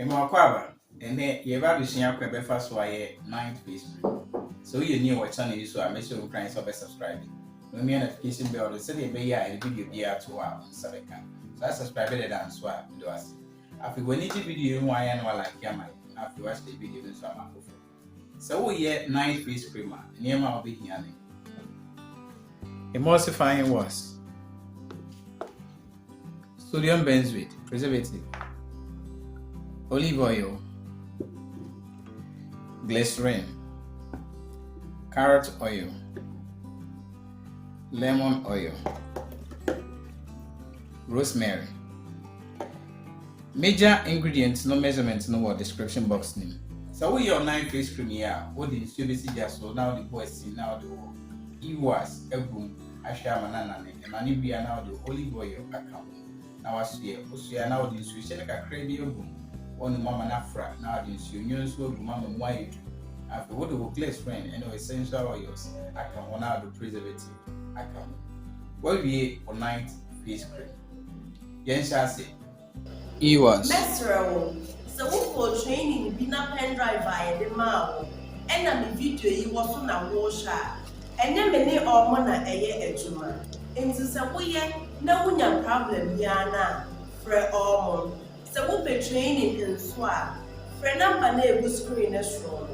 Kwaba, and then you have to see how quick first why 9th face. So you knew what channel you saw, I made sure crying so subscribing. No me notification bell, the city be a video be out to our Sabekan. So I subscribe it and swap to us. After when each video, why and while like Yamai, after watch the video, so I'm up. So we get 9th face creamer, near my big yanni. Emulsifying was sodium benzoate, preservative, olive oil, glycerin, carrot oil, lemon oil, rosemary. Major ingredients, no measurements, no what description box name. So we your 9 face cream here. What did you see just so now the boys see now the it was a boom. I share manana and manibia now the olive oil account. Now I see now the instruction like a crazy boom. One mama nafra now the instruction so mama white. After what the glycerin and essential oils, I can one out the preservative. I can. What we on 9th face cream. Yen shall say. He was. So for training be na pen drive via the mouth. And na me video you was on a washer. And then many or mona a juma. Into some way, no one problem yana. Fre ormon. So we'll be training in swap. Fre number name was screen as strong.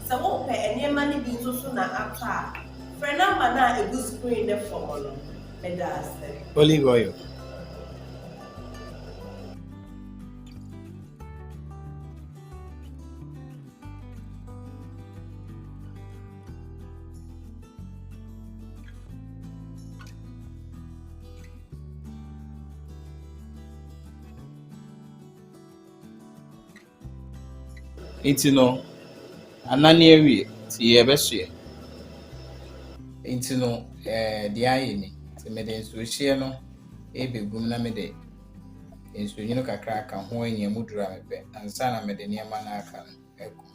So we'll pay any money being so soon after. Fre number na a good screen the formula. Medas. Olive oil. It's no, anani ewie ti yebehye. It's no, the ayeni. Ti me de nso hye no, ebegum na me de nso yino kakra ka ho anya mudura me pe. Ansa na me de niama na aka no eko.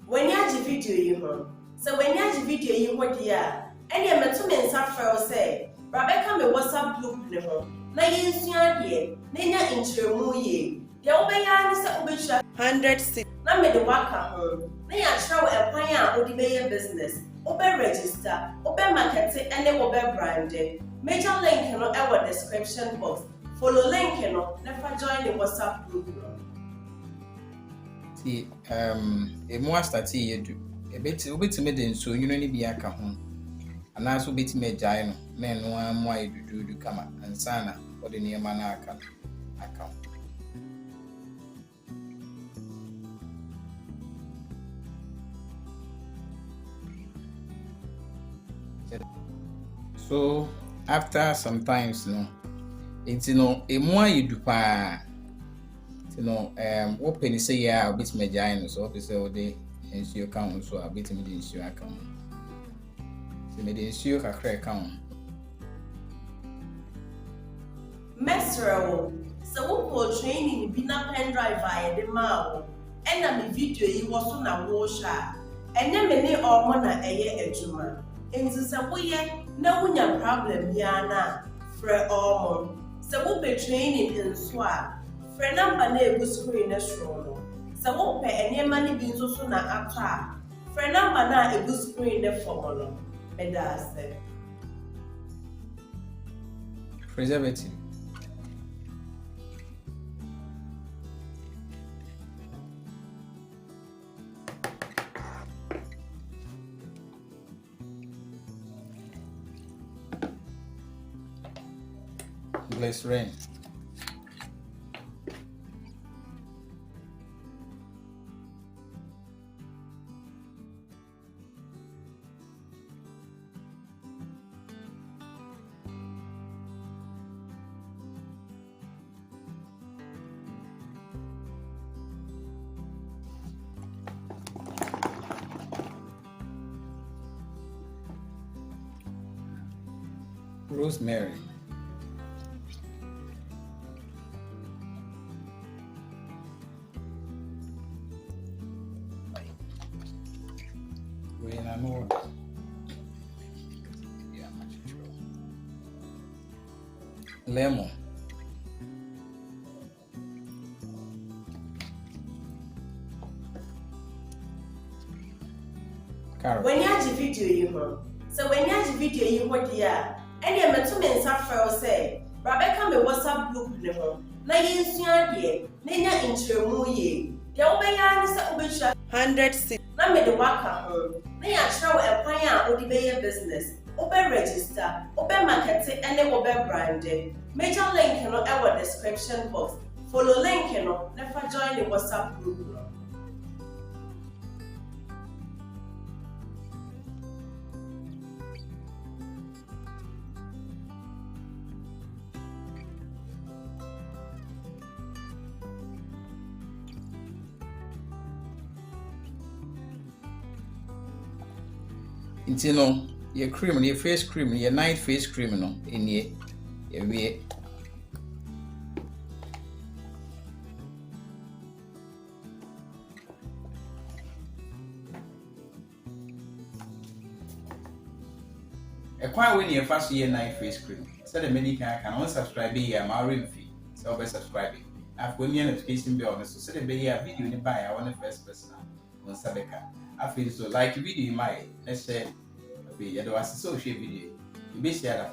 When you have video you ho. So when you have video you ho dia, and you meto me nsa frɛ o say, Rebecca me WhatsApp group ne ho. Na yensua de, na nya nkyeremu ye. Ya obeya ni se obehwa 100 na me de waka ho. Na ya kyerɛ wo ekwan a odi be business. Obe register, obe market and obe brand. Major link no e wo description box. Follow link no, never join the WhatsApp group no. Ti emu start ye do. Obetime de nso yino ni bi aka ho. Ana so betime agyae no, na eno amu ayi dudu kama. Ansa na odi niema na aka aka. So after sometimes it's emu ayi du pa. What penny say ya a bit me so obviously all day ensure account so a bit me the ensure account. So me the ensure kakra account. Mesro, so for training be na pen drive via the mouth. And na me video you was on a washer. And then many or mona a juma. Into some way, no one problem yana. Fre ormon. So we'll be training in swap. Fre number name was screen as strong. So we'll pay any money being so soon after. Fre number na a good screen the formula. Medas. Preservative. Glycerin. Rosemary. Lemon. Carol. When you have the video you know. So when you have the video you want here, and you met 2 men suffer say, Rebecca me WhatsApp group ne ho. Na yensua de, na nya intremu ye. De obeya ne se obetwa 100 na me de waka ho. Na ya travel e kwan a odi be business. Obe register, obe market and obe brand. Major link no e wo description box. Follow link no, never join the WhatsApp group no. Nti no, your cream, your face cream, your night face cream no, in ye we. A quiet when you first year night face cream. So the many can unsubscribe here, my ring fee. So by subscribing. I've got me notification bell on so say the video in the buy. I want the first person on Sabeka. I feel so like video in my let's say you do a social video. You be share that